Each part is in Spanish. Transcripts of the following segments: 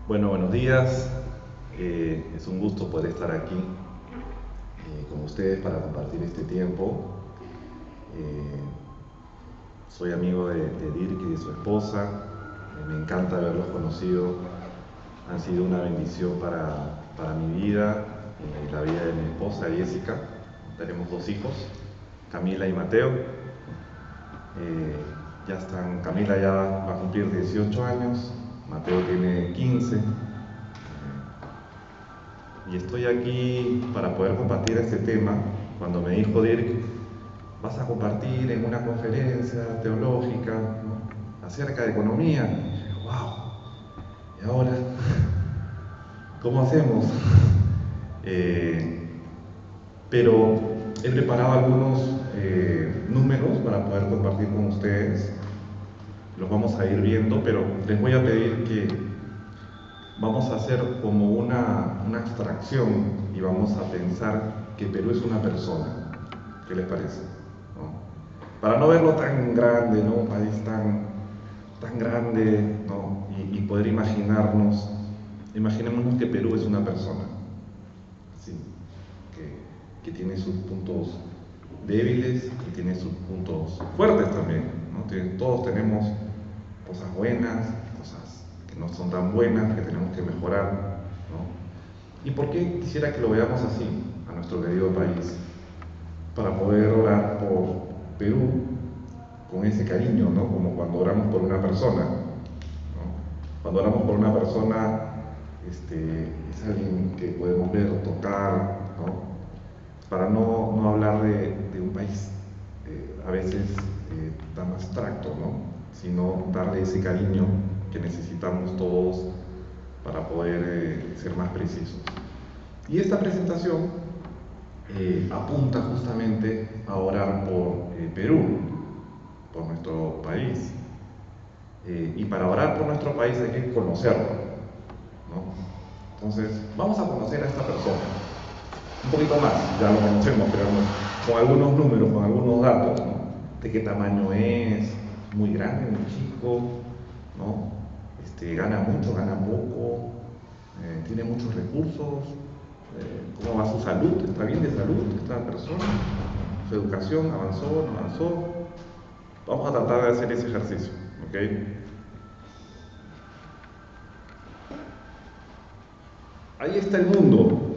Bueno, buenos días. Es un gusto poder estar aquí con ustedes para compartir este tiempo. Eh, Soy amigo de Dirk y de su esposa. Me encanta haberlos conocido. Han sido una bendición para mi vida, la vida de mi esposa Jessica. Tenemos dos hijos, Camila y Mateo. Camila ya va a cumplir 18 años, Mateo tiene 15. Y estoy aquí para poder compartir este tema. Cuando me dijo Dirk, vas a compartir en una conferencia teológica, ¿no?, acerca de economía, y dije, wow, ¿y ahora cómo hacemos? Eh, pero he preparado algunos números para poder compartir con ustedes. Los vamos a ir viendo, pero les voy a pedir que vamos a hacer como una abstracción y vamos a pensar que Perú es una persona. ¿Qué les parece? ¿No? Para no verlo tan grande, ¿no? Un país tan grande, ¿no? Y poder imaginémonos que Perú es una persona, ¿sí? Que tiene sus puntos débiles y tiene sus puntos fuertes también, ¿no? Todos tenemos cosas buenas, cosas que no son tan buenas, que tenemos que mejorar, ¿no? ¿Y por qué quisiera que lo veamos así, a nuestro querido país? Para poder orar por Perú con ese cariño, ¿no? Como cuando oramos por una persona, ¿no? Cuando oramos por una persona, es alguien que podemos ver, tocar, ¿no? Para no hablar de un país a veces tan abstracto, ¿no? Sino darle ese cariño que necesitamos todos para poder ser más precisos. Y esta presentación apunta justamente a orar por Perú, por nuestro país. Y para orar por nuestro país hay que conocerlo, ¿no? Entonces, vamos a conocer a esta persona un poquito más, ya lo conocemos, pero con algunos números, con algunos datos, ¿no? De qué tamaño es, muy grande, muy chico, ¿no? Gana mucho, gana poco, tiene muchos recursos, cómo va su salud, está bien de salud esta persona, su educación avanzó, no avanzó. Vamos a tratar de hacer ese ejercicio, ¿ok? Ahí está el mundo,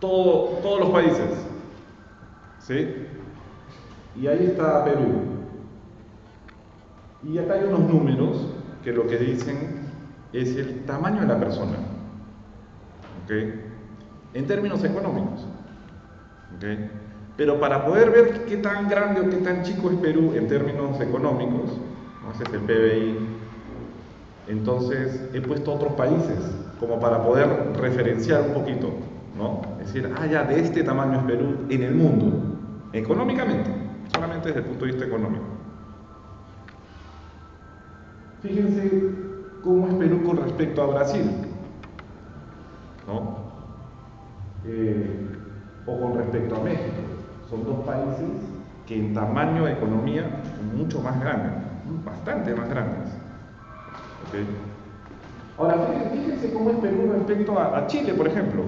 todos los países, ¿sí? Y ahí está Perú. Y acá hay unos números que lo que dicen es el tamaño de la persona, ¿ok? En términos económicos, ¿ok? Pero para poder ver qué tan grande o qué tan chico es Perú en términos económicos, ¿no? Ese es el PBI, entonces he puesto otros países como para poder referenciar un poquito, ¿no? Es decir, ya de este tamaño es Perú en el mundo, económicamente, solamente desde el punto de vista económico. Fíjense cómo es Perú con respecto a Brasil, ¿no? O con respecto a México. Son dos países que en tamaño de economía son mucho más grandes, bastante más grandes. ¿Okay? Ahora, fíjense cómo es Perú respecto a Chile, por ejemplo.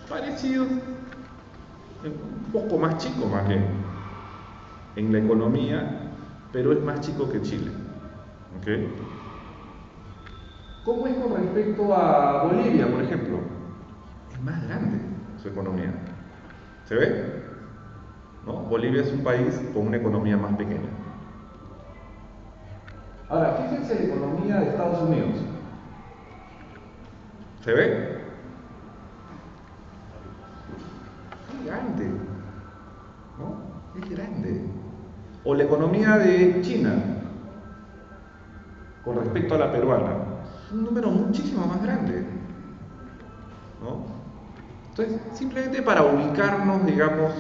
Parecido, un poco más chico más bien, en la economía, pero es más chico que Chile. ¿Okay? ¿Cómo es con respecto a Bolivia, por ejemplo? Es más grande su economía. ¿Se ve? ¿No? Bolivia es un país con una economía más pequeña. Ahora, fíjense la economía de Estados Unidos. ¿Se ve? Gigante, ¿no? Es grande. O la economía de China con respecto a la peruana. Es un número muchísimo más grande, ¿no? Entonces, simplemente para ubicarnos, digamos,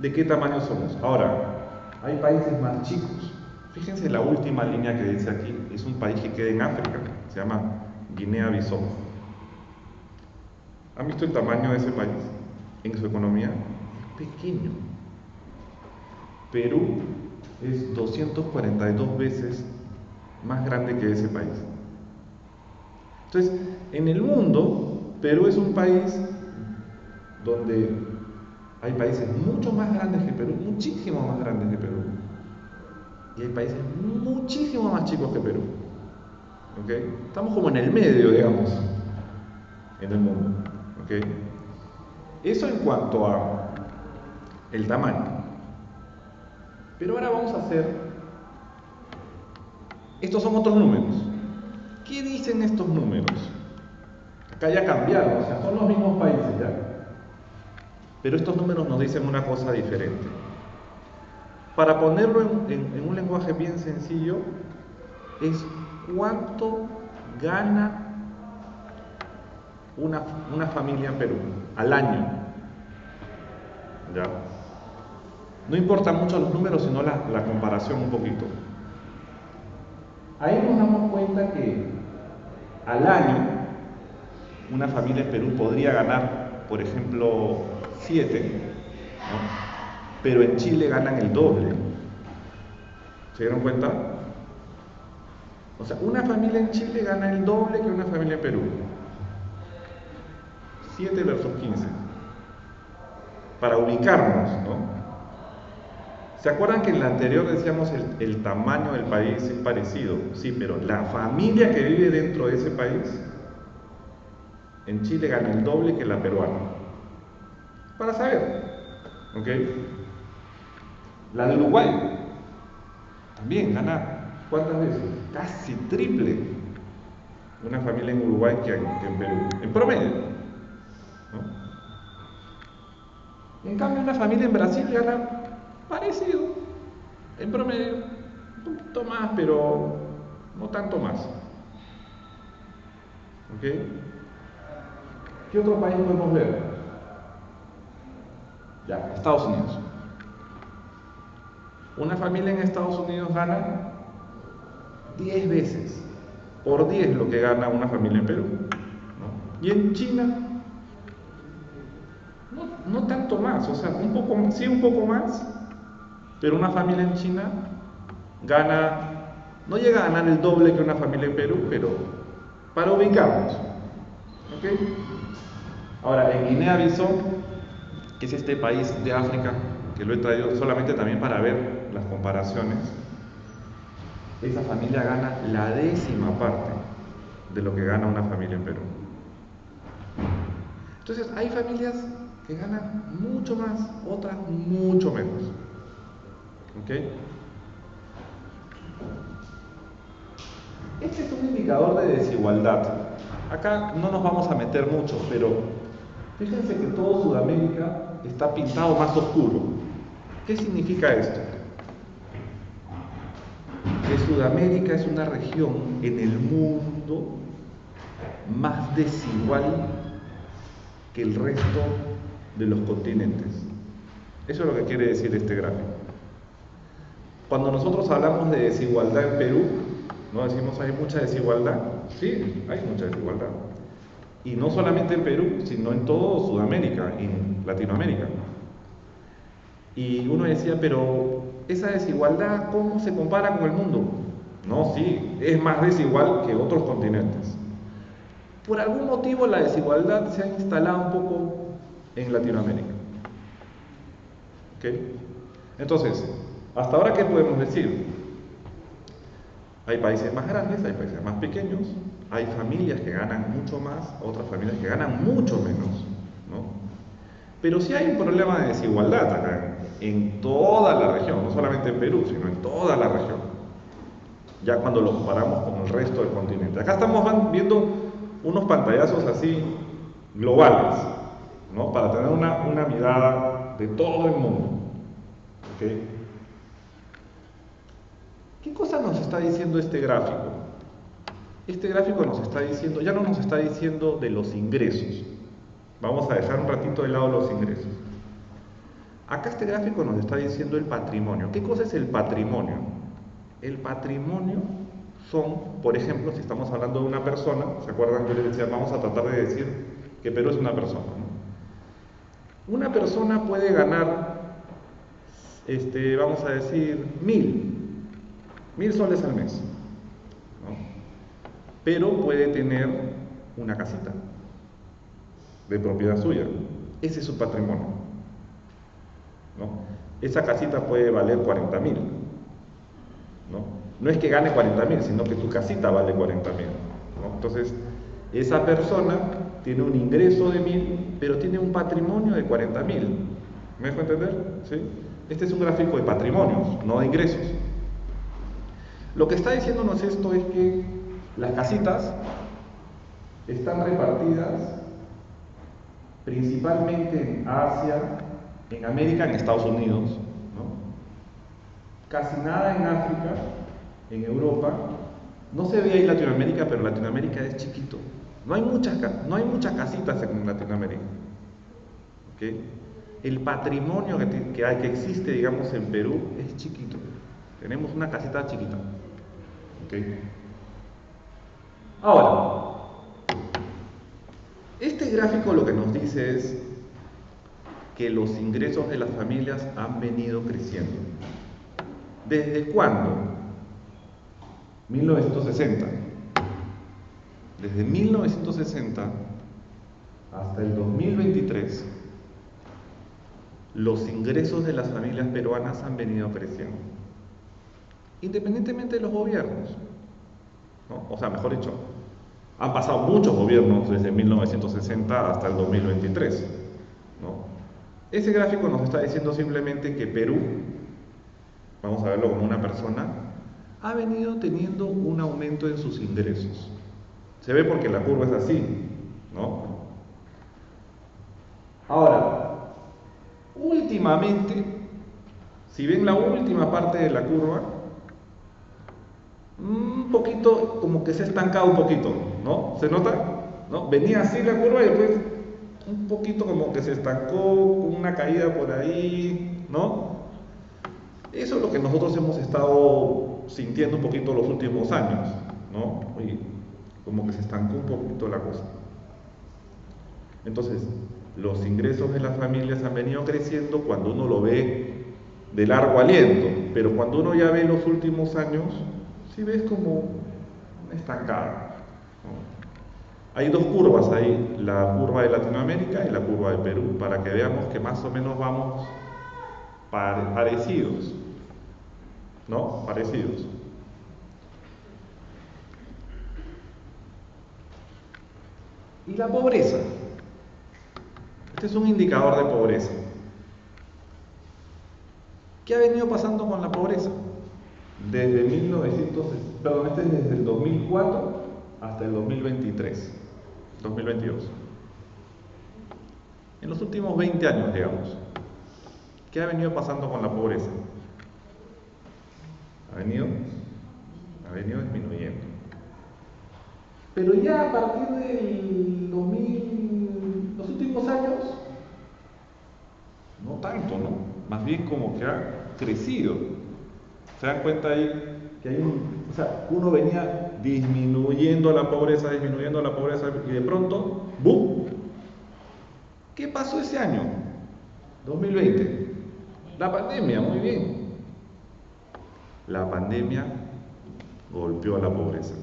de qué tamaño somos. Ahora, hay países más chicos. Fíjense la última línea que dice aquí, es un país que queda en África, se llama Guinea-Bissau. ¿Han visto el tamaño de ese país en su economía? Es pequeño. Perú es 242 veces más grande que ese país. Entonces, en el mundo, Perú es un país donde hay países mucho más grandes que Perú, muchísimo más grandes que Perú, y hay países muchísimo más chicos que Perú. ¿Ok? Estamos como en el medio, digamos, en el mundo. ¿Ok? Eso en cuanto a el tamaño. Pero ahora vamos a hacer, estos son otros números. ¿Qué dicen estos números? Acá ya cambiaron, o sea, son los mismos países ya. Pero estos números nos dicen una cosa diferente. Para ponerlo en un lenguaje bien sencillo, es cuánto gana una familia en Perú al año. ¿Ya? No importa mucho los números, sino la comparación un poquito. Ahí nos damos cuenta que al año una familia en Perú podría ganar, por ejemplo, 7, ¿no? Pero en Chile ganan el doble. ¿Se dieron cuenta? O sea, una familia en Chile gana el doble que una familia en Perú. 7 versus 15. Para ubicarnos, ¿no? ¿Se acuerdan que en la anterior decíamos el tamaño del país es parecido? Sí, pero la familia que vive dentro de ese país, en Chile gana el doble que la peruana. Para saber, ¿ok? La de Uruguay también gana, ¿cuántas veces? Casi triple una familia en Uruguay que en Perú, en promedio, ¿no? En cambio, una familia en Brasil gana parecido, en promedio, un poquito más, pero no tanto más. ¿Ok? ¿Qué otro país podemos ver? Ya, Estados Unidos. Una familia en Estados Unidos gana 10 veces, por 10 lo que gana una familia en Perú, ¿no? Y en China, no tanto más, o sea, un poco, sí un poco más, pero una familia en China gana, no llega a ganar el doble que una familia en Perú, pero para ubicarnos. ¿Ok? Ahora, en Guinea-Bissau, que es este país de África, que lo he traído solamente también para ver las comparaciones, esa familia gana la 10ª parte de lo que gana una familia en Perú. Entonces, hay familias que ganan mucho más, otras mucho menos. ¿Ok? Este es un indicador de desigualdad. Acá no nos vamos a meter mucho, pero fíjense que todo Sudamérica está pintado más oscuro. ¿Qué significa esto? Que Sudamérica es una región en el mundo más desigual que el resto de los continentes. Eso es lo que quiere decir este gráfico. Cuando nosotros hablamos de desigualdad en Perú, no decimos hay mucha desigualdad. Sí, hay mucha desigualdad. Y no solamente en Perú, sino en todo Sudamérica, en Latinoamérica. Y uno decía, pero esa desigualdad, ¿cómo se compara con el mundo? No, sí, es más desigual que otros continentes. Por algún motivo la desigualdad se ha instalado un poco en Latinoamérica. ¿Ok? Entonces, hasta ahora, ¿qué podemos decir? Hay países más grandes, hay países más pequeños, hay familias que ganan mucho más, otras familias que ganan mucho menos, ¿no? Pero sí hay un problema de desigualdad acá, en toda la región, no solamente en Perú, sino en toda la región, ya cuando lo comparamos con el resto del continente. Acá estamos viendo unos pantallazos así globales, ¿no? Para tener una mirada de todo el mundo. ¿Ok? ¿Qué cosa nos está diciendo este gráfico? Este gráfico nos está diciendo, ya no nos está diciendo de los ingresos. Vamos a dejar un ratito de lado los ingresos. Acá este gráfico nos está diciendo el patrimonio. ¿Qué cosa es el patrimonio? El patrimonio son, por ejemplo, si estamos hablando de una persona, ¿se acuerdan? Yo les decía, vamos a tratar de decir que Perú es una persona, ¿no? Una persona puede ganar, vamos a decir, 1000 soles al mes, ¿no? Pero puede tener una casita de propiedad suya. Ese es su patrimonio, ¿no? Esa casita puede valer 40.000, ¿no? No es que gane 40.000, sino que tu casita vale 40.000, ¿no? Entonces, esa persona tiene un ingreso de 1.000, pero tiene un patrimonio de 40.000. ¿Me dejo entender? ¿Sí? Este es un gráfico de patrimonios, no de ingresos. Lo que está diciéndonos esto es que las casitas están repartidas principalmente en Asia, en América, en Estados Unidos, ¿no? Casi nada en África, en Europa. No se ve ahí Latinoamérica, pero Latinoamérica es chiquito. No hay muchas casitas en Latinoamérica. ¿Okay? El patrimonio que existe, digamos, en Perú es chiquito. Tenemos una casita chiquita. ¿Okay? Ahora, este gráfico lo que nos dice es que los ingresos de las familias han venido creciendo. ¿Desde cuándo? 1960. Desde 1960 hasta el 2023, los ingresos de las familias peruanas han venido creciendo, independientemente de los gobiernos, ¿no? O sea, mejor dicho, han pasado muchos gobiernos desde 1960 hasta el 2023, ¿no? Ese gráfico nos está diciendo simplemente que Perú, vamos a verlo como una persona, ha venido teniendo un aumento en sus ingresos. Se ve porque la curva es así, ¿no? Ahora, últimamente, si ven la última parte de la curva, un poquito como que se ha estancado un poquito, ¿no? ¿Se nota? ¿No? Venía así la curva y después un poquito como que se estancó, con una caída por ahí, ¿no? Eso es lo que nosotros hemos estado sintiendo un poquito los últimos años, ¿no? Y como que se estancó un poquito la cosa. Entonces, los ingresos de las familias han venido creciendo cuando uno lo ve de largo aliento, pero cuando uno ya ve los últimos años, sí ves como estancada, ¿no? Hay dos curvas ahí, la curva de Latinoamérica y la curva de Perú, para que veamos que más o menos vamos parecidos, ¿no? Parecidos. Y la pobreza. Este es un indicador de pobreza. ¿Qué ha venido pasando con la pobreza? Desde este es desde el 2004 hasta el 2022. En los últimos 20 años, digamos. ¿Qué ha venido pasando con la pobreza? Ha venido disminuyendo. Pero ya a partir del 2000, los últimos años, no tanto, ¿no? Más bien como que ha crecido. ¿Se dan cuenta ahí que hay o sea, uno venía disminuyendo la pobreza y de pronto, ¡bum! ¿Qué pasó ese año? 2020. La pandemia, muy bien. La pandemia golpeó a la pobreza.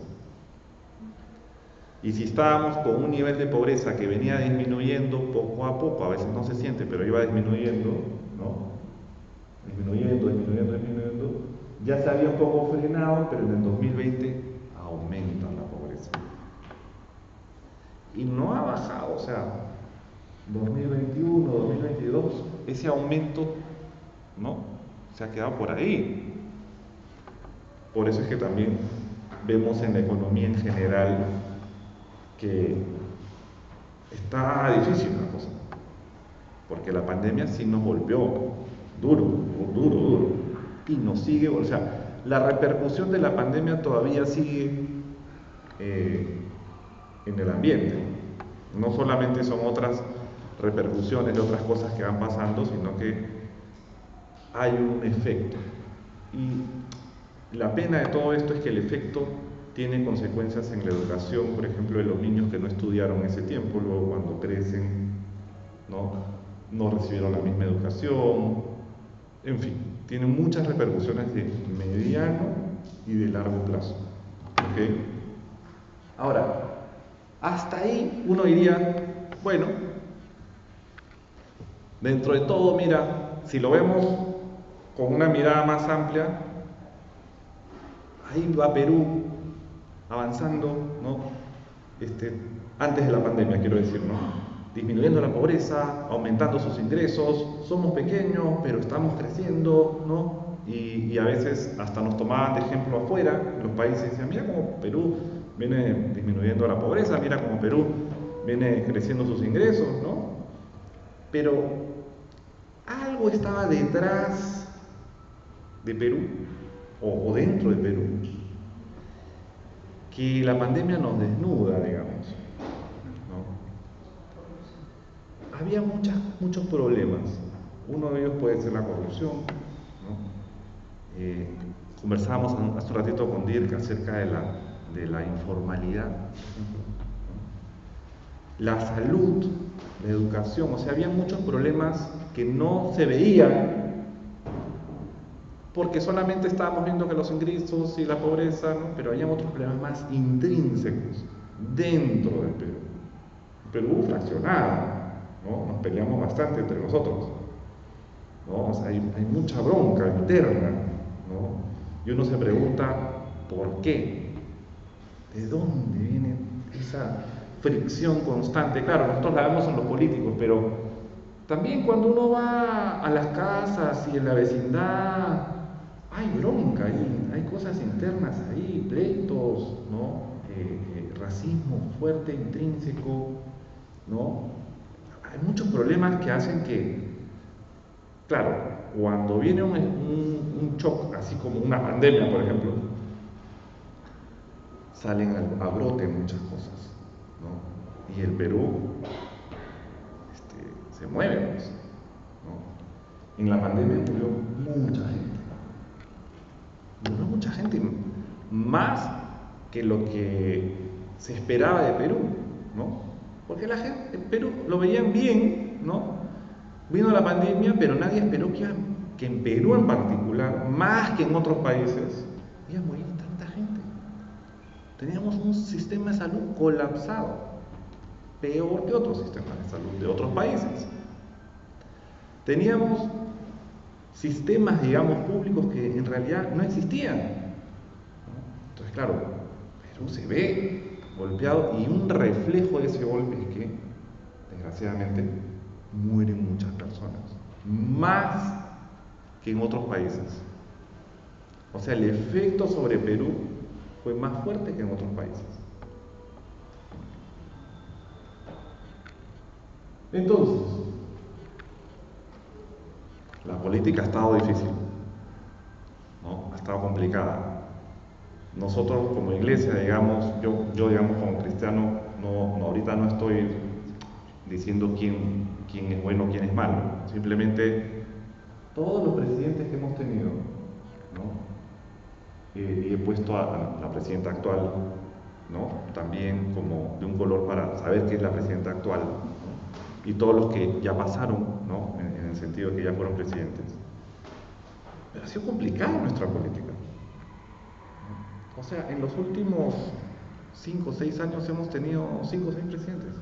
Y si estábamos con un nivel de pobreza que venía disminuyendo poco a poco, a veces no se siente, pero iba disminuyendo, ¿no? Disminuyendo, ya se había un poco frenado, pero en el 2020 aumenta la pobreza. Y no ha bajado, o sea, 2021, 2022, ese aumento, ¿no? Se ha quedado por ahí. Por eso es que también vemos en la economía en general que está difícil la cosa, porque la pandemia sí nos golpeó duro, y nos sigue, o sea, la repercusión de la pandemia todavía sigue en el ambiente. No solamente son otras repercusiones de otras cosas que van pasando, sino que hay un efecto. Y la pena de todo esto es que el efecto tiene consecuencias en la educación, por ejemplo, de los niños que no estudiaron ese tiempo, luego cuando crecen, no recibieron la misma educación, en fin, tiene muchas repercusiones de mediano y de largo plazo. ¿Okay? Ahora, Hasta ahí uno diría, bueno, dentro de todo, mira, si lo vemos con una mirada más amplia, ahí va Perú avanzando, ¿no? Antes de la pandemia, quiero decir, ¿no? Disminuyendo la pobreza, aumentando sus ingresos, somos pequeños, pero estamos creciendo, ¿no? Y a veces hasta nos tomaban de ejemplo afuera, en los países, decían, mira cómo Perú viene disminuyendo la pobreza, mira cómo Perú viene creciendo sus ingresos, ¿no? Pero algo estaba detrás de Perú, o dentro de Perú, que la pandemia nos desnuda, digamos, ¿no? Había muchos problemas. Uno de ellos puede ser la corrupción, ¿no? Conversábamos hace un ratito con Dirk acerca de la informalidad, ¿no? La salud, la educación, o sea, había muchos problemas que no se veían porque solamente estábamos viendo que los ingresos y la pobreza, ¿no? Pero había otros problemas más intrínsecos dentro del Perú. El Perú fraccionado, ¿no? Nos peleamos bastante entre nosotros, ¿no? O sea, hay mucha bronca interna, ¿no? Y uno se pregunta, ¿por qué? ¿De dónde viene esa fricción constante? Claro, nosotros la vemos en los políticos, pero también cuando uno va a las casas y en la vecindad, hay bronca ahí, hay cosas internas ahí, pleitos, ¿no? Racismo fuerte, intrínseco, ¿no? Hay muchos problemas que hacen que, claro, cuando viene un shock, así como una pandemia, por ejemplo, salen a brote muchas cosas, ¿no? Y el Perú se mueve, pues, ¿no? En la pandemia murió mucha gente. Murió mucha gente, más que lo que se esperaba de Perú, ¿no? Porque la gente en Perú lo veían bien, ¿no? Vino la pandemia, pero nadie esperó que en Perú en particular, más que en otros países, iba a morir tanta gente. Teníamos un sistema de salud colapsado, peor que otros sistemas de salud de otros países. Teníamos sistemas, digamos, públicos que en realidad no existían. Entonces, claro, Perú se ve golpeado y un reflejo de ese golpe es que, desgraciadamente, mueren muchas personas, más que en otros países. O sea, el efecto sobre Perú fue más fuerte que en otros países. Entonces, la política ha estado difícil, ¿no? Ha estado complicada. Nosotros como iglesia, digamos, yo digamos como cristiano, ahorita no estoy diciendo quién es bueno, quién es malo. Simplemente todos los presidentes que hemos tenido, ¿no? Y he puesto a la presidenta actual, ¿no? También como de un color para saber qué es la presidenta actual, ¿no? Y todos los que ya pasaron, ¿no? En el sentido de que ya fueron presidentes. Pero ha sido complicada nuestra política. O sea, en los últimos 5 o 6 años hemos tenido 5 o 6 presidentes.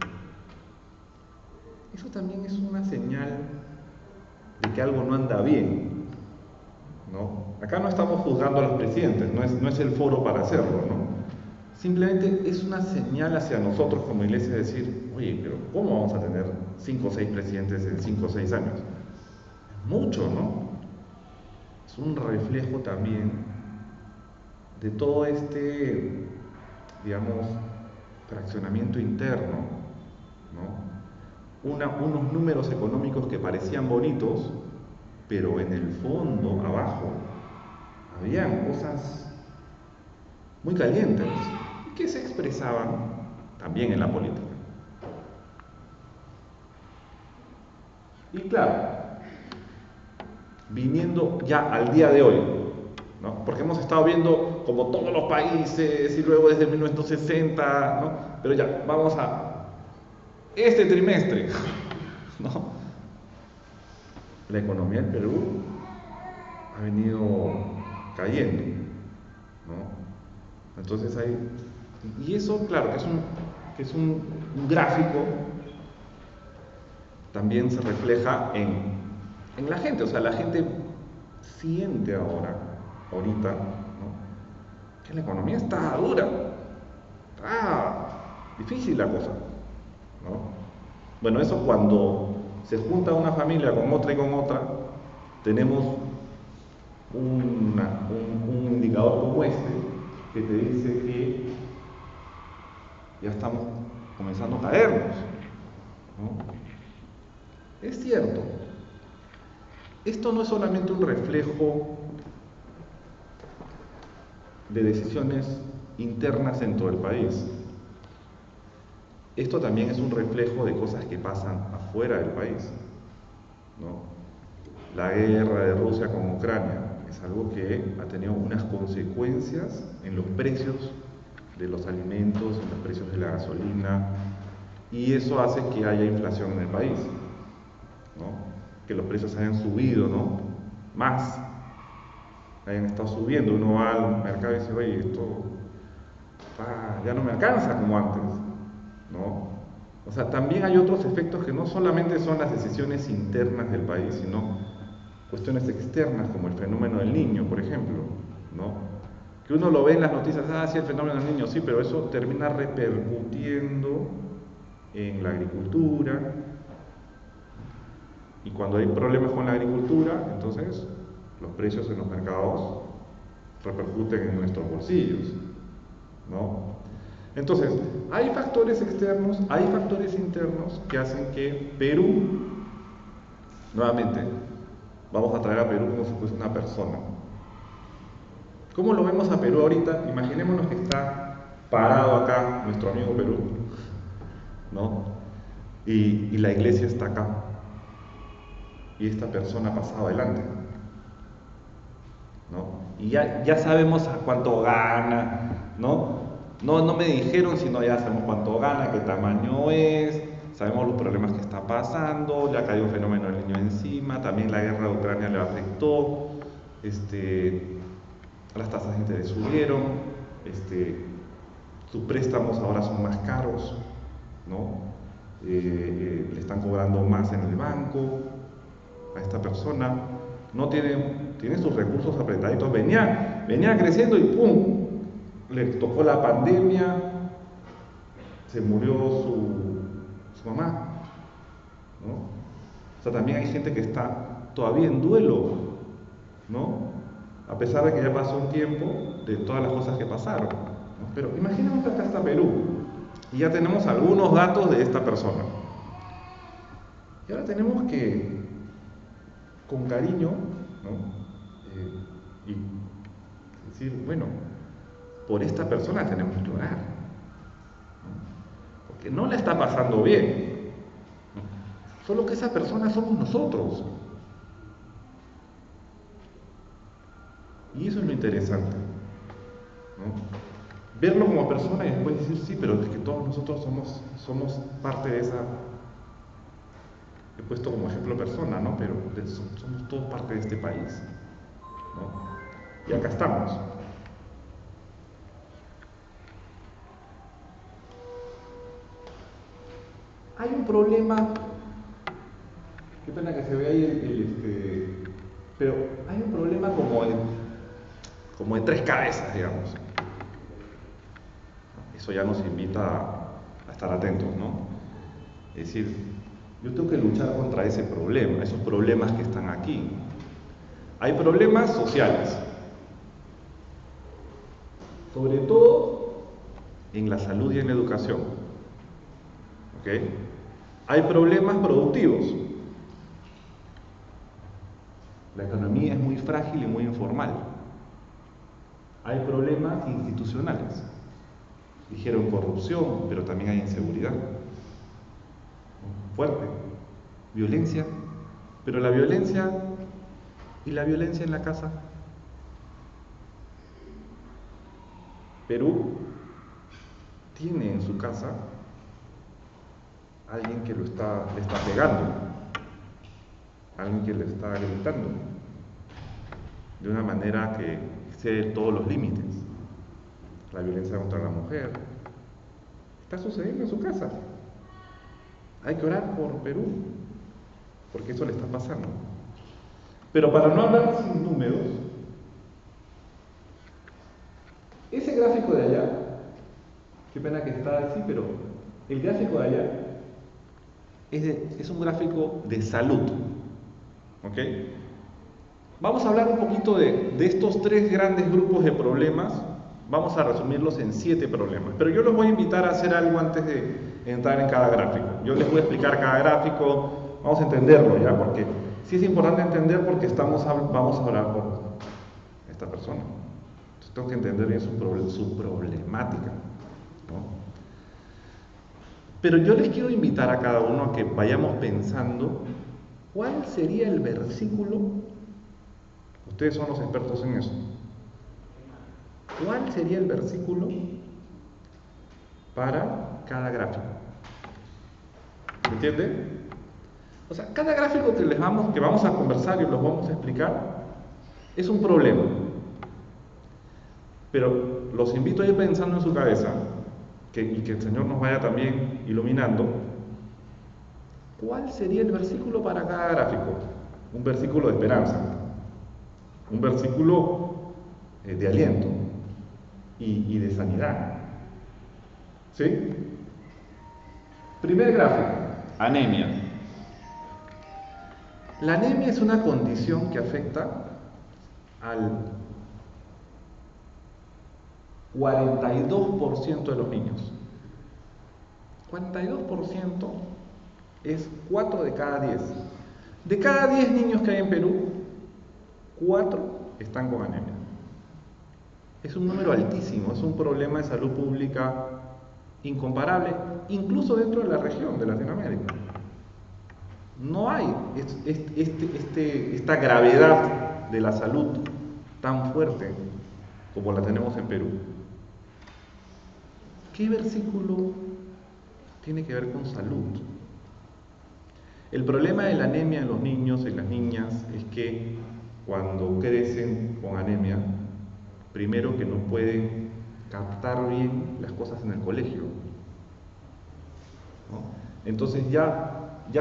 Eso también es una señal de que algo no anda bien, ¿no? Acá no estamos juzgando a los presidentes, no es el foro para hacerlo, ¿no? Simplemente es una señal hacia nosotros como iglesia de decir, oye, pero ¿cómo vamos a tener 5 o 6 presidentes en 5 o 6 años? Es mucho, ¿no? Es un reflejo también de todo digamos, fraccionamiento interno, ¿no? Unos números económicos que parecían bonitos, pero en el fondo, abajo, habían cosas muy calientes que se expresaban también en la política. Y claro, viniendo ya al día de hoy, ¿no? Porque hemos estado viendo como todos los países y luego desde 1960, ¿no? Pero ya, vamos a este trimestre, ¿no? La economía del Perú ha venido cayendo, ¿no? Entonces hay... Y eso, claro, que es que es un gráfico, también se refleja en la gente. O sea, la gente siente ahorita, ¿no?, que la economía está dura, está difícil la cosa, ¿no? Bueno, eso cuando se junta una familia con otra y con otra, tenemos un indicador como este que te dice que ya estamos comenzando a caernos, ¿no? Es cierto, esto no es solamente un reflejo de decisiones internas dentro del país, esto también es un reflejo de cosas que pasan afuera del país, ¿no? La guerra de Rusia con Ucrania es algo que ha tenido unas consecuencias en los precios de los alimentos, en los precios de la gasolina, y eso hace que haya inflación en el país, ¿no? Que los precios hayan subido, ¿no?, más, hayan estado subiendo. Uno va al mercado y dice, oye, esto ya no me alcanza como antes, ¿no? O sea, también hay otros efectos que no solamente son las decisiones internas del país, sino cuestiones externas, como el fenómeno del niño, por ejemplo, ¿no? Que uno lo ve en las noticias, sí, el fenómeno del niño, sí, pero eso termina repercutiendo en la agricultura, y cuando hay problemas con la agricultura, entonces los precios en los mercados repercuten en nuestros bolsillos, ¿no? Entonces, hay factores externos, hay factores internos que hacen que Perú, nuevamente, vamos a traer a Perú como si fuese una persona. ¿Cómo lo vemos a Perú ahorita? Imaginémonos que está parado acá nuestro amigo Perú, ¿no? Y la iglesia está acá, y esta persona ha pasado adelante, ¿no? Y ya sabemos a cuánto gana, ¿no? No me dijeron, sino ya sabemos cuánto gana, qué tamaño es, sabemos los problemas que está pasando, le ha caído un fenómeno del niño encima, también la guerra de Ucrania le afectó, las tasas de interés subieron, sus préstamos ahora son más caros, ¿no? Le están cobrando más en el banco a esta persona, no tiene sus recursos apretaditos, venía creciendo y ¡pum!, le tocó la pandemia, se murió su mamá, ¿no? O sea, también hay gente que está todavía en duelo, ¿no?, a pesar de que ya pasó un tiempo de todas las cosas que pasaron, ¿no? Pero imaginemos que acá está Perú y ya tenemos algunos datos de esta persona, y ahora tenemos que, con cariño, ¿no?, y decir, bueno, por esta persona tenemos que orar, ¿no?, porque no le está pasando bien, ¿no?, solo que esa persona somos nosotros, y eso es lo interesante, ¿no?, verlo como persona y después decir, sí, pero es que todos nosotros somos parte de esa. He puesto como ejemplo persona, ¿no?, pero somos todos parte de este país, ¿no? Y acá estamos. Hay un problema, qué pena que se vea ahí pero hay un problema como de tres cabezas, digamos. Eso ya nos invita a estar atentos, ¿no? Es decir, yo tengo que luchar contra ese problema, esos problemas que están aquí. Hay problemas sociales, sobre todo en la salud y en la educación, ¿ok? Hay problemas productivos. La economía es muy frágil y muy informal. Hay problemas institucionales. Dijeron corrupción, pero también hay inseguridad fuerte, violencia, pero la violencia en la casa. Perú tiene en su casa alguien que le está pegando, alguien que le está gritando de una manera que excede todos los límites. La violencia contra la mujer, Está sucediendo en su casa. Hay que orar por Perú, porque eso le está pasando. Pero para no hablar sin números, ese gráfico de allá, qué pena que está así, pero el gráfico de allá es un gráfico de salud. ¿Ok? Vamos a hablar un poquito de estos tres grandes grupos de problemas. Vamos a resumirlos en 7 problemas. Pero yo los voy a invitar a hacer algo antes de entrar en cada gráfico. Yo les voy a explicar cada gráfico, vamos a entenderlo ya, porque sí es importante entender porque vamos a hablar por esta persona. Entonces tengo que entender bien su problemática, ¿no? Pero yo les quiero invitar a cada uno a que vayamos pensando cuál sería el versículo. Ustedes son los expertos en eso. ¿Cuál sería el versículo para cada gráfico? ¿Me entiende? O sea, cada gráfico que vamos a conversar y los vamos a explicar es un problema. Pero los invito a ir pensando en su cabeza y que el Señor nos vaya también iluminando. ¿Cuál sería el versículo para cada gráfico? Un versículo de esperanza, un versículo de aliento y de sanidad. ¿Sí? Primer gráfico, anemia. La anemia es una condición que afecta al 42% de los niños. 42% es 4 de cada 10. De cada 10 niños que hay en Perú, 4 están con anemia. Es un número altísimo, es un problema de salud pública incomparable, incluso dentro de la región de Latinoamérica. No hay esta gravedad de la salud tan fuerte como la tenemos en Perú. ¿Qué versículo tiene que ver con salud? El problema de la anemia en los niños y las niñas es que cuando crecen con anemia, primero que no pueden captar bien las cosas en el colegio, ¿no? Entonces ya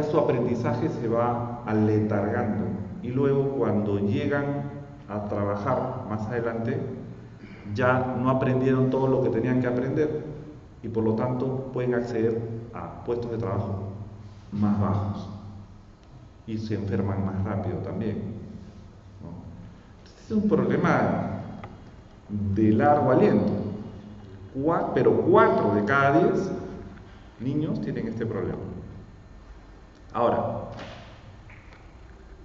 su aprendizaje se va aletargando y luego cuando llegan a trabajar más adelante ya no aprendieron todo lo que tenían que aprender y por lo tanto pueden acceder a puestos de trabajo más bajos y se enferman más rápido también, ¿no? Este es un problema de largo aliento, pero 4 de cada 10 niños tienen este problema. Ahora,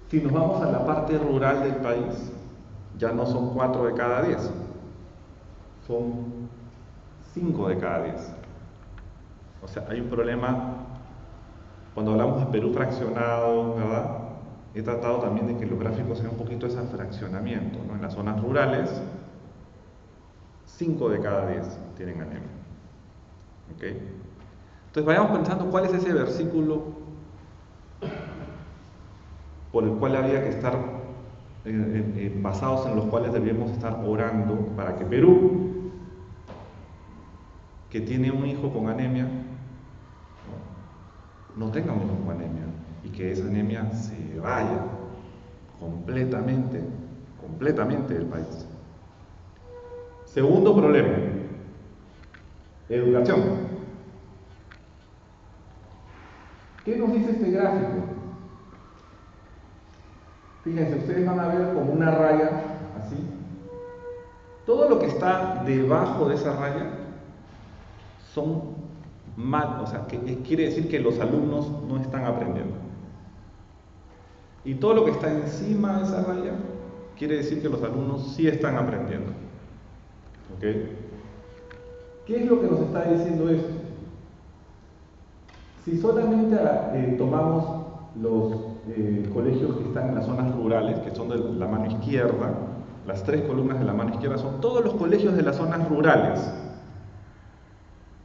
si nos vamos a la parte rural del país, ya no son 4 de cada 10, son 5 de cada 10. O sea, hay un problema. Cuando hablamos de Perú fraccionado, ¿verdad? He tratado también de que los gráficos sean un poquito ese fraccionamiento, ¿no? En las zonas rurales, 5 de cada 10 tienen anemia. ¿Ok? Entonces vayamos pensando cuál es ese versículo por el cual habría que estar basados en los cuales debemos estar orando para que Perú, que tiene un hijo con anemia, no tenga un hijo con anemia y que esa anemia se vaya completamente del país. Segundo problema, educación. ¿Qué nos dice este gráfico? Fíjense, ustedes van a ver como una raya así. Todo lo que está debajo de esa raya son mal, o sea, que quiere decir que los alumnos no están aprendiendo. Y todo lo que está encima de esa raya quiere decir que los alumnos sí están aprendiendo. ¿Ok? ¿Qué es lo que nos está diciendo esto? Si solamente tomamos los colegios que están en las zonas rurales, que son de la mano izquierda, las 3 columnas de la mano izquierda son todos los colegios de las zonas rurales.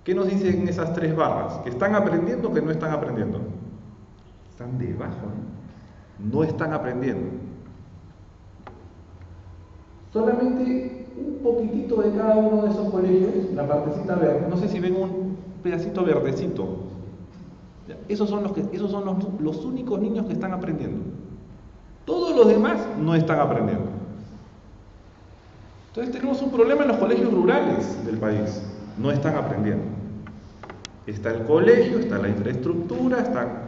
¿Qué nos dicen esas 3 barras? ¿Que están aprendiendo o que no están aprendiendo? Están debajo, ¿no? No están aprendiendo. Solamente un poquitito de cada uno de esos colegios, la partecita verde, no sé si ven un pedacito verdecito. Esos son los únicos niños que están aprendiendo. Todos los demás no están aprendiendo. Entonces tenemos un problema en los colegios rurales del país. No están aprendiendo. Está el colegio, está la infraestructura, están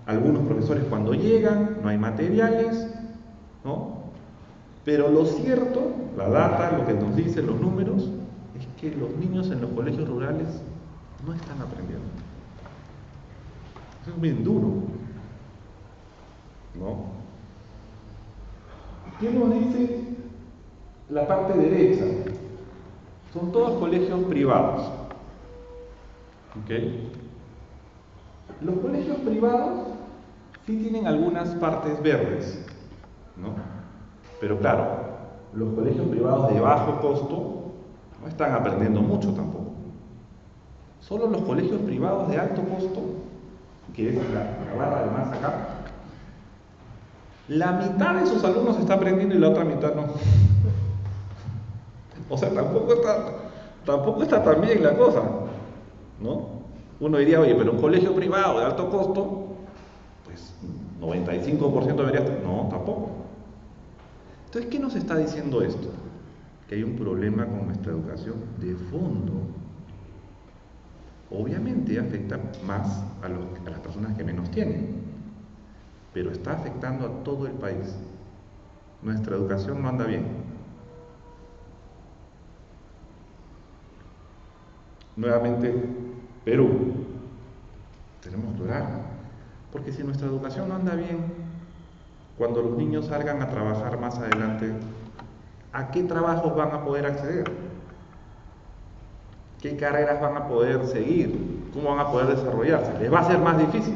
algunos profesores cuando llegan, no hay materiales, ¿no? Pero lo cierto, la data, lo que nos dicen los números, es que los niños en los colegios rurales no están aprendiendo. Eso es bien duro, ¿no? ¿Qué nos dice la parte derecha? Son todos colegios privados. ¿Ok? Los colegios privados sí tienen algunas partes verdes, ¿no? Pero claro, los colegios privados de bajo costo no están aprendiendo mucho tampoco. Solo los colegios privados de alto costo, que es la barra de más acá, la mitad de sus alumnos está aprendiendo y la otra mitad no. O sea, tampoco está tan bien la cosa, ¿no? Uno diría, oye, pero un colegio privado de alto costo, pues 95% debería estar. No, tampoco. Entonces, ¿qué nos está diciendo esto? Que hay un problema con nuestra educación de fondo. Obviamente afecta más a las personas que menos tienen, pero está afectando a todo el país. Nuestra educación no anda bien. Nuevamente, Perú. Tenemos que orar, porque si nuestra educación no anda bien, cuando los niños salgan a trabajar más adelante, ¿a qué trabajos van a poder acceder? ¿Qué carreras van a poder seguir? ¿Cómo van a poder desarrollarse? Les va a ser más difícil,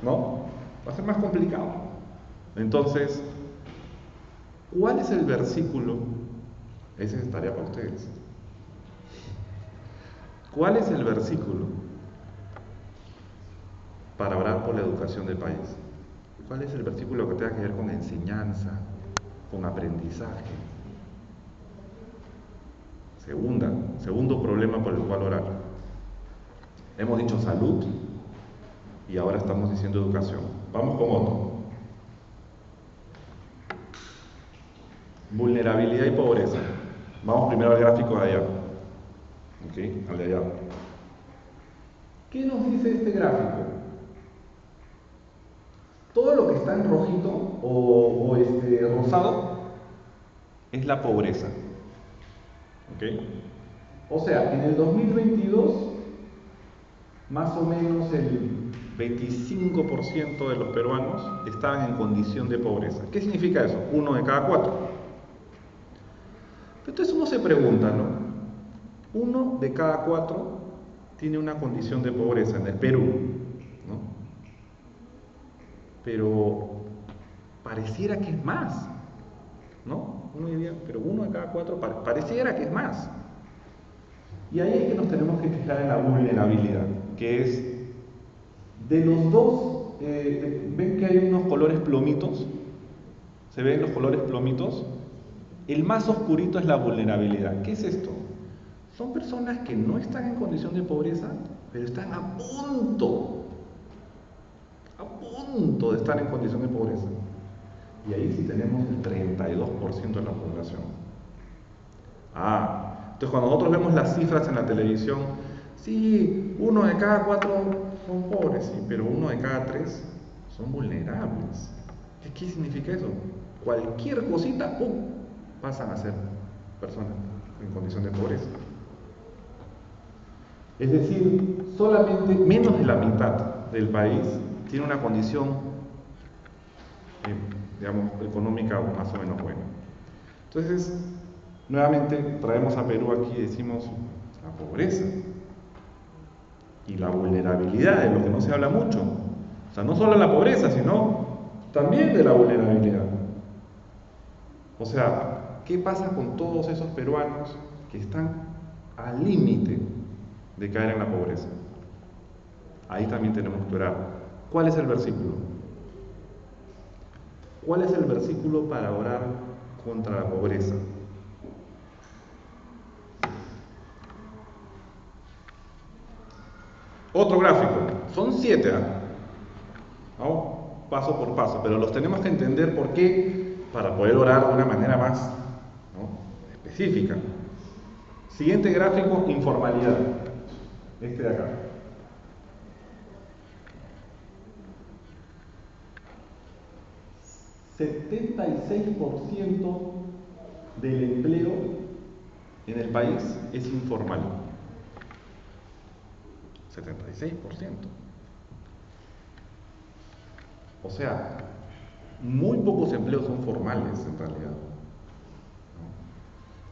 ¿no? Va a ser más complicado. Entonces, ¿cuál es el versículo? Esa es tarea para ustedes. ¿Cuál es el versículo para orar por la educación del país? ¿Cuál es el versículo que tenga que ver con enseñanza, con aprendizaje? Segundo problema por el cual orar. Hemos dicho salud y ahora estamos diciendo educación. Vamos con otro. Vulnerabilidad y pobreza. Vamos primero al gráfico de allá. ¿Ok? Al de allá. ¿Qué nos dice este gráfico? Todo lo que está en rojito o rosado es la pobreza. ¿Ok? O sea, en el 2022, más o menos el 25% de los peruanos estaban en condición de pobreza. ¿Qué significa eso? 1 de cada 4. Entonces uno se pregunta, ¿no? 1 de cada 4 tiene una condición de pobreza en el Perú, ¿no? Pero pareciera que es más, ¿no? Uno diría, pero 1 de cada 4 pareciera que es más. Y ahí es que nos tenemos que fijar en la vulnerabilidad, que es de los dos, ven que hay unos colores plomitos, ¿se ven los colores plomitos? El más oscurito es la vulnerabilidad. ¿Qué es esto? Son personas que no están en condición de pobreza, pero están a punto de estar en condición de pobreza. Y ahí sí tenemos el 32% de la población. Entonces cuando nosotros vemos las cifras en la televisión, sí, 1 de cada 4 son pobres, sí, pero 1 de cada 3 son vulnerables. ¿Qué significa eso? Cualquier cosita, ¡pum!, pasan a ser personas en condición de pobreza. Es decir, solamente menos de la mitad del país tiene una condición, digamos, económica más o menos buena. Entonces, nuevamente traemos a Perú aquí y decimos la pobreza y la vulnerabilidad, de lo que no se habla mucho. O sea, no solo la pobreza, sino también de la vulnerabilidad. O sea, ¿qué pasa con todos esos peruanos que están al límite de caer en la pobreza? Ahí también tenemos que orar. ¿Cuál es el versículo? ¿Cuál es el versículo para orar contra la pobreza? Otro gráfico, son 7, vamos paso por paso, pero los tenemos que entender por qué, para poder orar de una manera más, ¿no?, específica. Siguiente gráfico, informalidad, este de acá. $76% del empleo en el país es informal. 76%. O sea, muy pocos empleos son formales en realidad.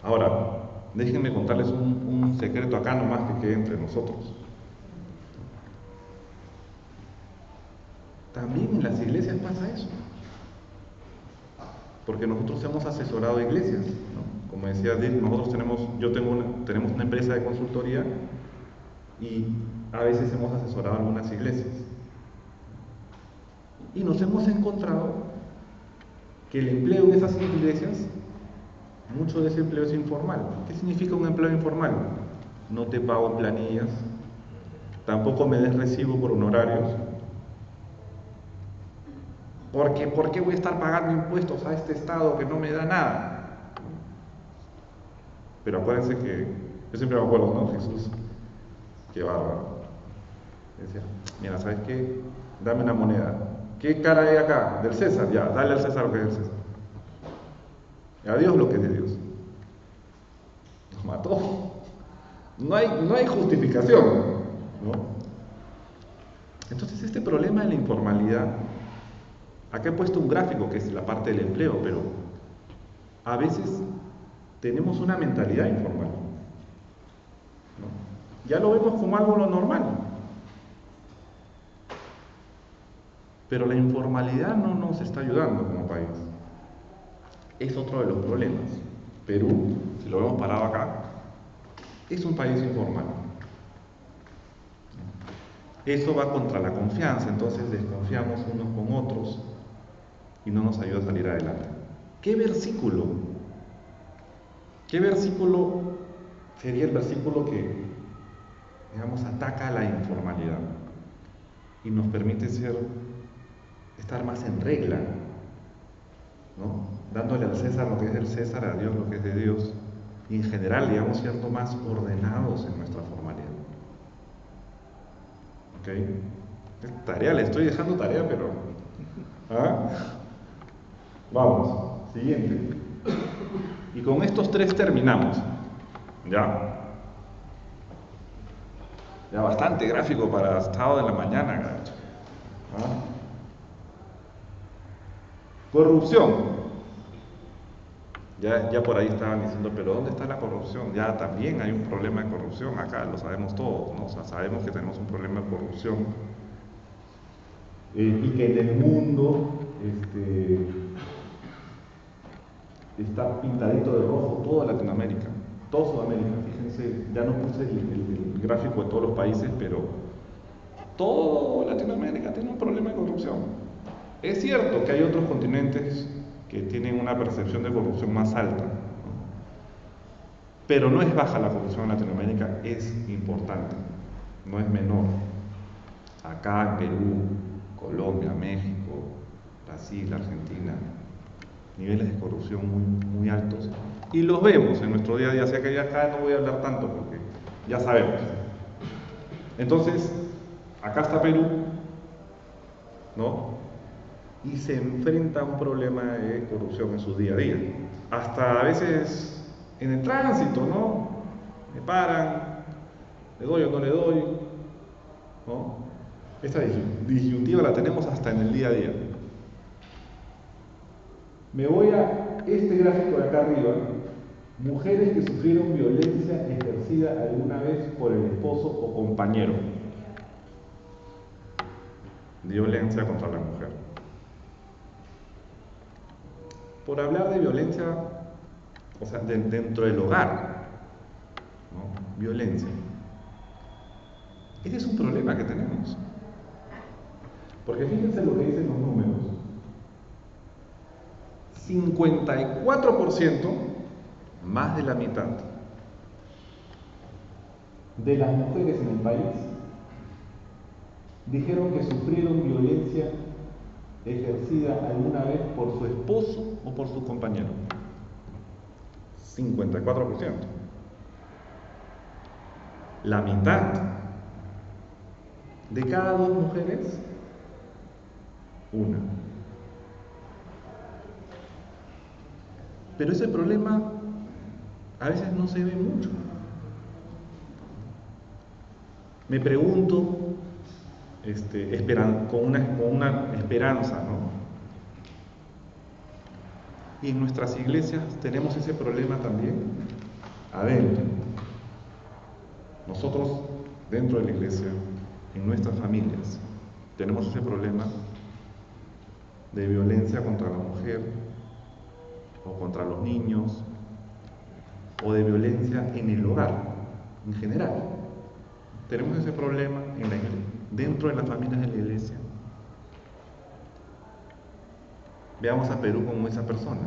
Ahora, déjenme contarles un secreto acá nomás que quede entre nosotros. También en las iglesias pasa eso. Porque nosotros hemos asesorado iglesias, ¿no? Como decía Dirk, nosotros tenemos una empresa de consultoría y a veces hemos asesorado algunas iglesias. Y nos hemos encontrado que el empleo en esas iglesias, mucho de ese empleo es informal. ¿Qué significa un empleo informal? No te pago en planillas, tampoco me des recibo por honorarios. Porque ¿por qué voy a estar pagando impuestos a este Estado que no me da nada? Pero acuérdense que, yo siempre me acuerdo, ¿no? Jesús, qué bárbaro. Decía, mira, ¿sabes qué? Dame una moneda. ¿Qué cara hay acá? Del César, ya, dale al César lo que es del César. Y a Dios lo que es de Dios. Nos mató. No hay justificación, ¿no? Entonces este problema de la informalidad, acá he puesto un gráfico que es la parte del empleo, pero a veces tenemos una mentalidad informal, ¿no? Ya lo vemos como algo lo normal. Pero la informalidad no nos está ayudando como país. Es otro de los problemas. Perú, si lo vemos parado acá, es un país informal. Eso va contra la confianza, entonces desconfiamos unos con otros y no nos ayuda a salir adelante. ¿Qué versículo sería el versículo que, digamos, ataca la informalidad y nos permite estar más en regla, ¿no? Dándole al César lo que es del César, a Dios lo que es de Dios, y en general, digamos, siendo más ordenados en nuestra formalidad? ¿Ok? Tarea, le estoy dejando tarea, pero... ¿ah? Vamos, siguiente. Y con estos 3 terminamos. ¿Ya? Ya bastante gráfico para sábado de la mañana, gacho. ¿Ah? Corrupción. Ya por ahí estaban diciendo, pero ¿dónde está la corrupción? Ya también hay un problema de corrupción acá, lo sabemos todos, ¿no? O sea, sabemos que tenemos un problema de corrupción y que en el mundo está pintadito de rojo toda Latinoamérica, toda Sudamérica. Fíjense, ya no puse el gráfico de todos los países, pero toda Latinoamérica tiene un problema de corrupción. Es cierto que hay otros continentes que tienen una percepción de corrupción más alta, ¿no? Pero no es baja la corrupción en Latinoamérica, es importante, no es menor. Acá en Perú, Colombia, México, Brasil, Argentina, niveles de corrupción muy altos, y los vemos en nuestro día a día, o sea que acá no voy a hablar tanto porque ya sabemos. Entonces, acá está Perú, ¿no? Y se enfrenta a un problema de corrupción en su día a día. Hasta a veces en el tránsito, ¿no? Me paran, le doy o no le doy, ¿no? Esta disyuntiva la tenemos hasta en el día a día. Me voy a este gráfico de acá arriba. Mujeres que sufrieron violencia ejercida alguna vez por el esposo o compañero. Violencia contra la mujer. Por hablar de violencia, o sea, dentro del hogar, ¿no? Violencia. Ese es un problema que tenemos. Porque fíjense lo que dicen los números. 54%, más de la mitad, de las mujeres en el país dijeron que sufrieron violencia ejercida alguna vez por su esposo o por su compañero. 54%. La mitad de cada 2 mujeres, una. Pero ese problema a veces no se ve mucho. Me pregunto, con una esperanza, ¿no? Y en nuestras iglesias tenemos ese problema también adentro. Nosotros, dentro de la iglesia, en nuestras familias, tenemos ese problema de violencia contra la mujer, o contra los niños, o de violencia en el hogar, en general. Tenemos ese problema dentro de las familias de la iglesia. Veamos a Perú como esa persona.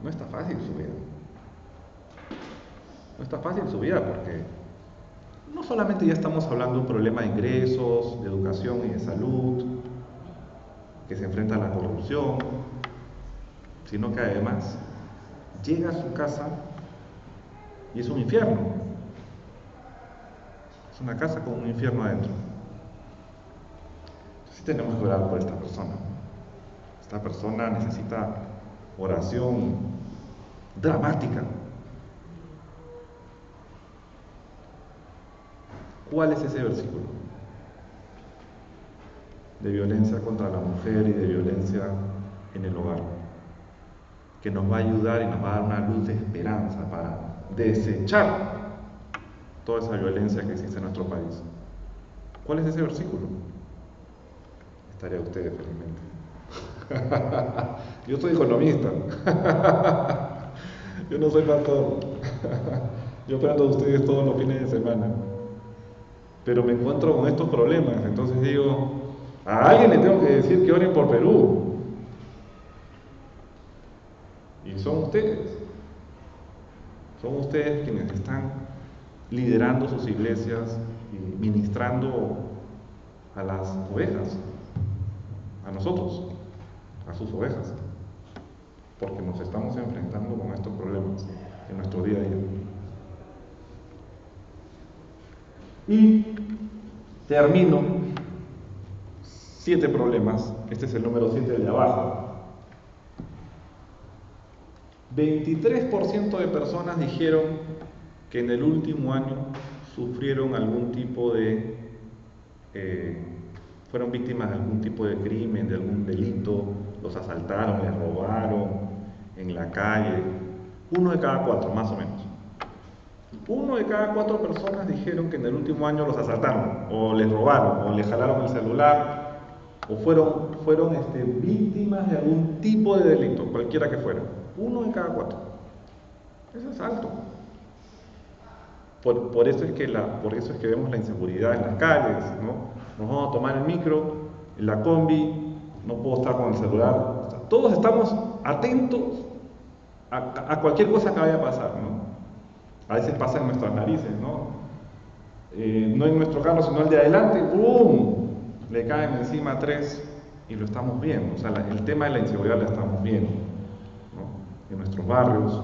No está fácil su vida. No está fácil su vida porque no solamente ya estamos hablando de un problema de ingresos, de educación y de salud, que se enfrenta a la corrupción, sino que además llega a su casa y es un infierno. Es una casa con un infierno adentro. Sí tenemos que orar por esta persona. Esta persona necesita oración dramática. ¿Cuál es ese versículo? De violencia contra la mujer y de violencia en el hogar, que nos va a ayudar y nos va a dar una luz de esperanza para desechar toda esa violencia que existe en nuestro país. ¿Cuál es ese versículo? Estaría ustedes felizmente. Yo soy economista. Yo no soy pastor. Yo aprendo de ustedes todos los fines de semana. Pero me encuentro con estos problemas. Entonces digo, a alguien le tengo que decir que oren por Perú. Y son ustedes. Son ustedes quienes están liderando sus iglesias y ministrando a las ovejas, a nosotros, a sus ovejas, porque nos estamos enfrentando con estos problemas en nuestro día a día. Y termino 7 problemas. Este es el número 7 de abajo. 23% de personas dijeron que en el último año sufrieron algún tipo de, fueron víctimas de algún tipo de crimen, de algún delito, los asaltaron, les robaron en la calle. 1 de cada 4, más o menos. 1 de cada 4 personas dijeron que en el último año los asaltaron, o les robaron, o les jalaron el celular, o fueron víctimas de algún tipo de delito, cualquiera que fuera. 1 de cada 4. Eso es alto. Por eso es que vemos la inseguridad en las calles, ¿no? Nos vamos a tomar el micro, en la combi, no puedo estar con el celular. O sea, todos estamos atentos a cualquier cosa que vaya a pasar, ¿no? A veces pasa en nuestras narices, ¿no? No en nuestro carro, sino el de adelante, ¡pum! Le caen encima 3 y lo estamos viendo. O sea, el tema de la inseguridad lo estamos viendo, ¿no? En nuestros barrios.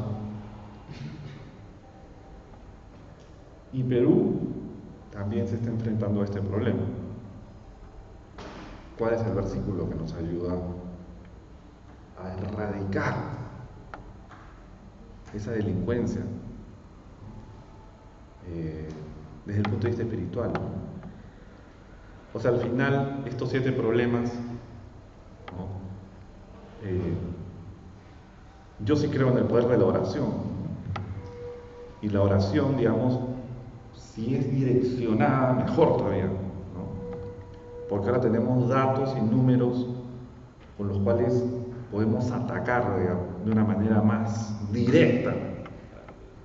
Y Perú también se está enfrentando a este problema. ¿Cuál es el versículo que nos ayuda a erradicar esa delincuencia desde el punto de vista espiritual? O sea, al final, estos 7 problemas, ¿no? Yo sí creo en el poder de la oración. Y la oración, digamos, si es direccionada, mejor todavía, ¿no? Porque ahora tenemos datos y números con los cuales podemos atacar, digamos, de una manera más directa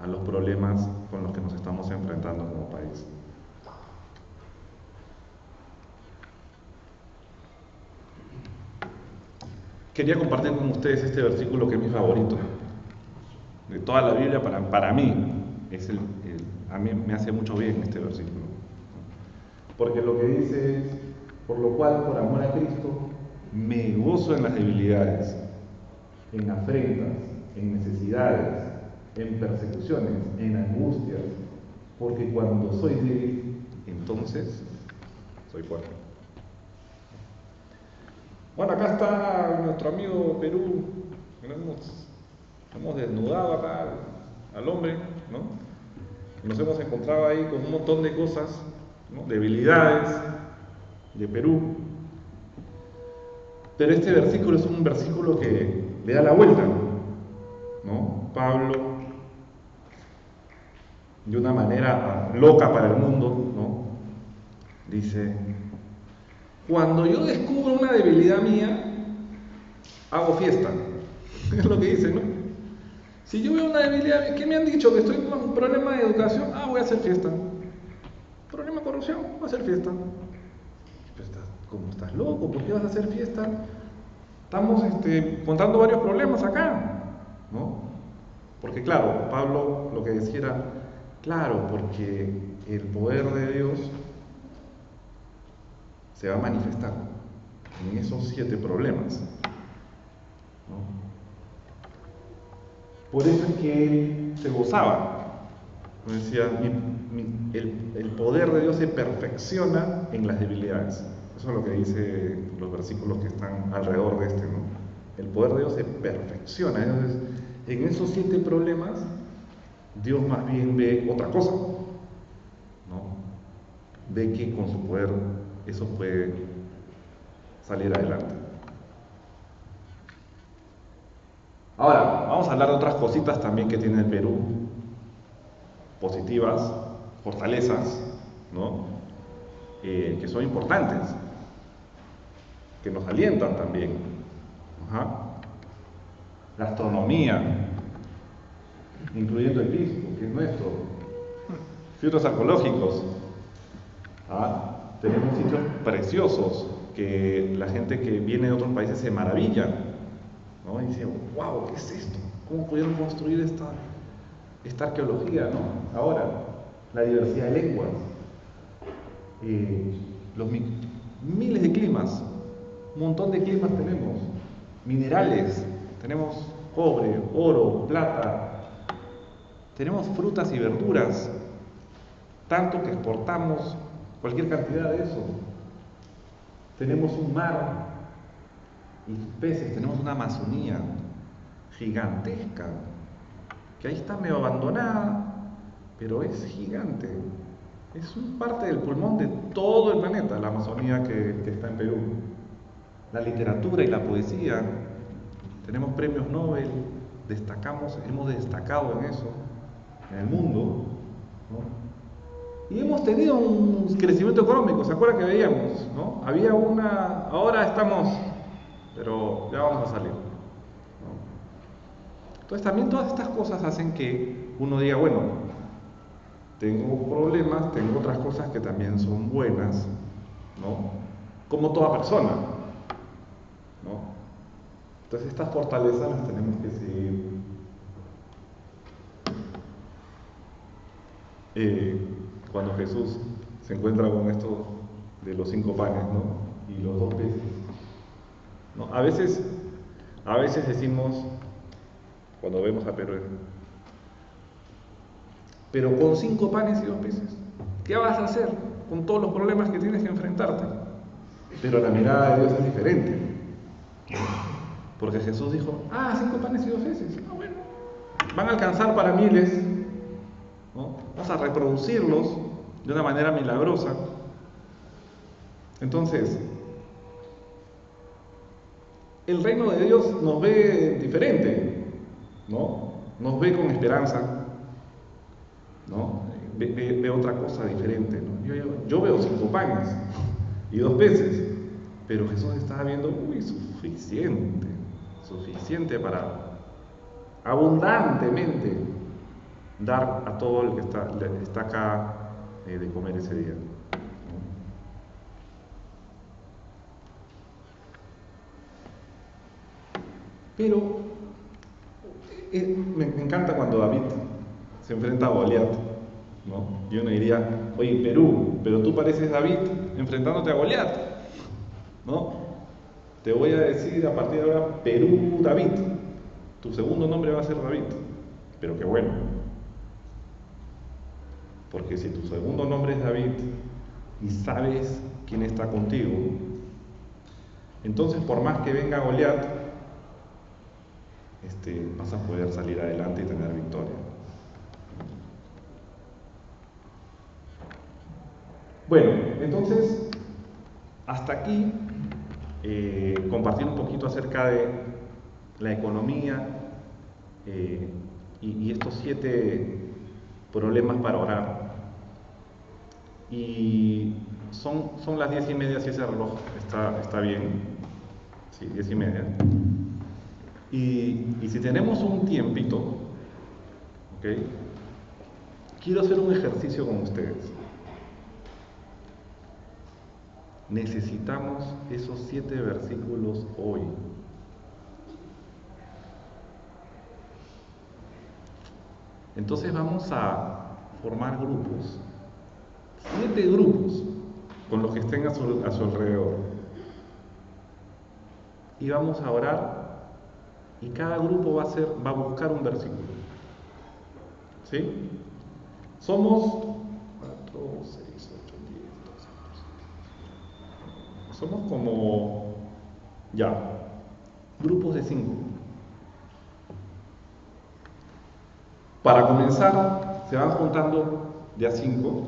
a los problemas con los que nos estamos enfrentando como país. Quería compartir con ustedes este versículo que es mi favorito de toda la Biblia. Para mí, a mí me hace mucho bien este versículo. Porque lo que dice es, por lo cual, por amor a Cristo, me gozo en las debilidades, en afrentas, en necesidades, en persecuciones, en angustias, porque cuando soy débil, entonces soy fuerte. Bueno, acá está nuestro amigo Perú, que hemos desnudado acá al hombre, ¿no? Y nos hemos encontrado ahí con un montón de cosas, ¿no? Debilidades de Perú. Pero este versículo es un versículo que le da la vuelta, ¿no? Pablo, de una manera loca para el mundo, ¿no? Dice, cuando yo descubro una debilidad mía, hago fiesta. Es lo que dice, ¿no? Si yo veo una debilidad, ¿qué me han dicho? Que estoy con un problema de educación, voy a hacer fiesta. Problema de corrupción, voy a hacer fiesta. Pero ¿cómo estás loco? ¿Por qué vas a hacer fiesta? Estamos contando varios problemas acá, ¿no? Porque claro, Pablo lo que decía era, claro, porque el poder de Dios se va a manifestar en esos 7 problemas, ¿no? Por eso es que él se gozaba. Decía, el poder de Dios se perfecciona en las debilidades. Eso es lo que dice los versículos que están alrededor de ¿no? El poder de Dios se perfecciona. Entonces, en esos 7 problemas, Dios más bien ve otra cosa, ¿no? Ve que con su poder eso puede salir adelante. Ahora, vamos a hablar de otras cositas también que tiene el Perú, positivas, fortalezas, ¿no? Que son importantes, que nos alientan también. La astronomía, incluyendo el pisco, que es nuestro, filtros arqueológicos. Tenemos sitios preciosos que la gente que viene de otros países se maravilla, ¿no? Y dice, wow, ¿qué es esto? ¿Cómo pudieron construir esta arqueología, ¿no? Ahora, la diversidad de lenguas, los miles de climas, un montón de climas tenemos, minerales, tenemos cobre, oro, plata, tenemos frutas y verduras, tanto que exportamos cualquier cantidad de eso. Tenemos un mar y peces, tenemos una Amazonía gigantesca, que ahí está medio abandonada, pero es gigante. Es un parte del pulmón de todo el planeta, la Amazonía que está en Perú. La literatura y la poesía, tenemos premios Nobel, hemos destacado en eso, en el mundo, ¿no? Y hemos tenido un crecimiento económico, ¿se acuerdan que veíamos? ¿No? Ahora estamos, pero ya vamos a salir, ¿no? Entonces también todas estas cosas hacen que uno diga, bueno, tengo problemas, tengo otras cosas que también son buenas, ¿no? Como toda persona, ¿no? Entonces estas fortalezas las tenemos que seguir cuando Jesús se encuentra con esto de los 5 panes, ¿no? Y los 2 peces, ¿no? A veces decimos, cuando vemos a Perú, pero con 5 panes y 2 peces, ¿qué vas a hacer con todos los problemas que tienes que enfrentarte? Pero la mirada de Dios es diferente, porque Jesús dijo, 5 panes y 2 peces, bueno, van a alcanzar para miles, ¿no? Vamos a reproducirlos de una manera milagrosa. Entonces, el reino de Dios nos ve diferente, ¿no? Nos ve con esperanza, ¿no? Ve otra cosa diferente, ¿no? Yo veo 5 panes y 2 peces, pero Jesús estaba viendo, suficiente para abundantemente dar a todo el que está acá de comer ese día. Pero me encanta cuando David se enfrenta a Goliat, ¿no? Y uno diría, oye, Perú, pero tú pareces David enfrentándote a Goliat, ¿no? Te voy a decir a partir de ahora Perú David. Tu segundo nombre va a ser David. Pero qué bueno. Porque si tu segundo nombre es David y sabes quién está contigo, entonces por más que venga Goliat, vas a poder salir adelante y tener victoria. Bueno, entonces, hasta aquí compartir un poquito acerca de la economía y estos 7 problemas para orar. Y son las 10:30 si ese reloj está bien. Sí, 10:30. Y si tenemos un tiempito, ¿ok? Quiero hacer un ejercicio con ustedes. Necesitamos esos 7 versículos hoy. Entonces vamos a formar grupos, 7 grupos, con los que estén a su alrededor. Y vamos a orar, y cada grupo va a buscar un versículo. ¿Sí? Somos 4, 6, 8, 10, 12, 14. Somos como, grupos de 5. Para comenzar, se van juntando de a 5.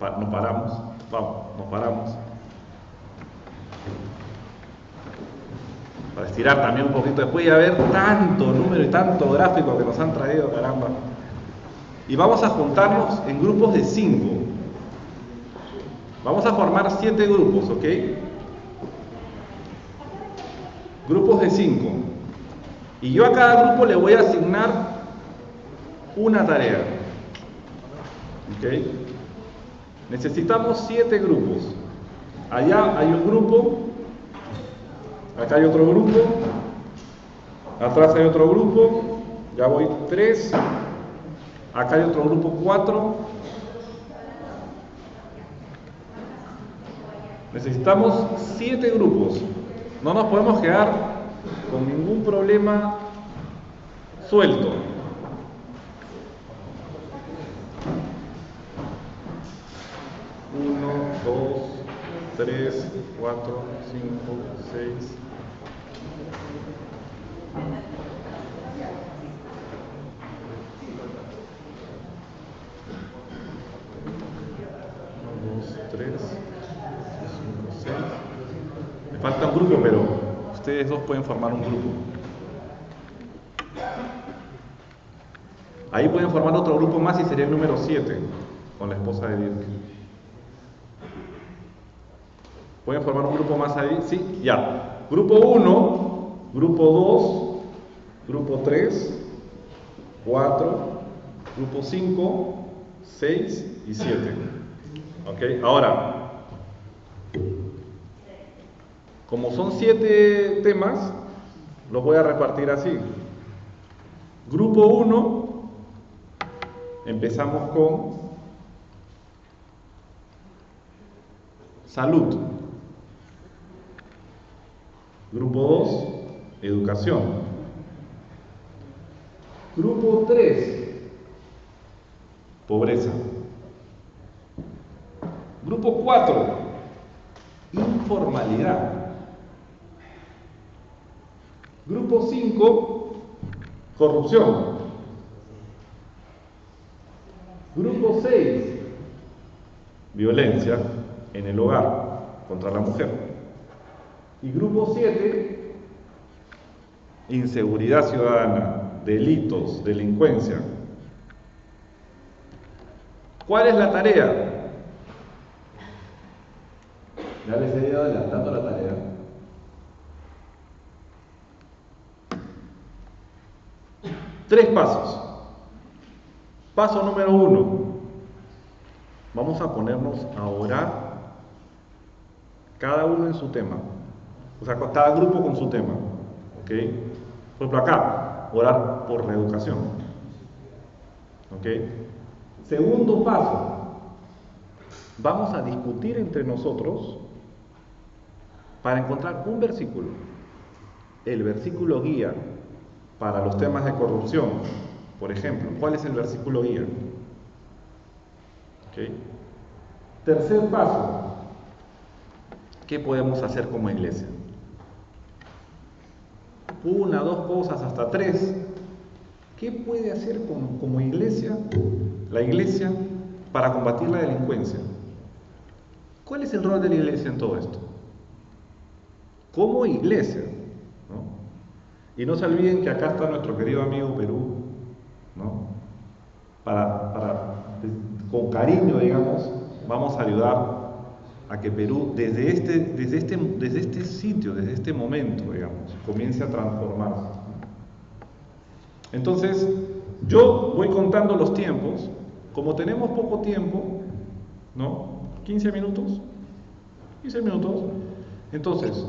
Nos paramos. Para estirar también un poquito. Después de haber tanto número y tanto gráfico que nos han traído, caramba. Y vamos a juntarnos en grupos de 5. Vamos a formar 7 grupos, ¿ok? Grupos de 5. Y yo a cada grupo le voy a asignar una tarea. ¿Ok? Necesitamos 7 grupos. Allá hay un grupo, acá hay otro grupo, atrás hay otro grupo, ya voy 3, acá hay otro grupo 4. Necesitamos 7 grupos. No nos podemos quedar con ningún problema suelto. Uno, 2, 3, 4, 5, 6. Me falta un grupo, pero ustedes dos pueden formar un grupo. Ahí pueden formar otro grupo más y sería el número 7, con la esposa de Dirk. ¿Pueden formar un grupo más ahí? Sí, ya. Grupo 1, grupo 2, grupo 3, 4, grupo 5, 6 y 7. ¿Ok? Ahora, como son 7 temas, los voy a repartir así. Grupo 1, empezamos con salud. Grupo 2, educación. Grupo 3, pobreza. Grupo 4, informalidad. Grupo 5, corrupción. Grupo 6, violencia en el hogar contra la mujer. Y grupo 7, inseguridad ciudadana, delitos, delincuencia. ¿Cuál es la tarea? Ya les he ido adelantando la tarea. Tres pasos. Paso número 1. Vamos a ponernos a orar, cada uno en su tema. O sea, cada grupo con su tema. ¿Ok? Por ejemplo, acá, orar por la educación. ¿Ok? Segundo paso, vamos a discutir entre nosotros para encontrar un versículo. El versículo guía para los temas de corrupción, por ejemplo. ¿Cuál es el versículo guía? ¿Okay? Tercer paso, ¿qué podemos hacer como iglesia? Una, dos cosas, hasta tres. ¿Qué puede hacer como iglesia, la iglesia, para combatir la delincuencia? ¿Cuál es el rol de la iglesia en todo esto? Como iglesia, ¿no? Y no se olviden que acá está nuestro querido amigo Perú, ¿no? Con cariño, digamos, vamos a ayudar a que Perú, desde este sitio, desde este momento, digamos, comience a transformarse. Entonces, yo voy contando los tiempos. Como tenemos poco tiempo, ¿no? 15 minutos. 15 minutos. Entonces,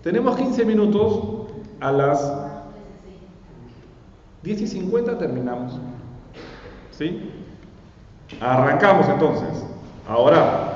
tenemos 15 minutos, a las 10:50 terminamos. ¿Sí? Arrancamos entonces. Ahora.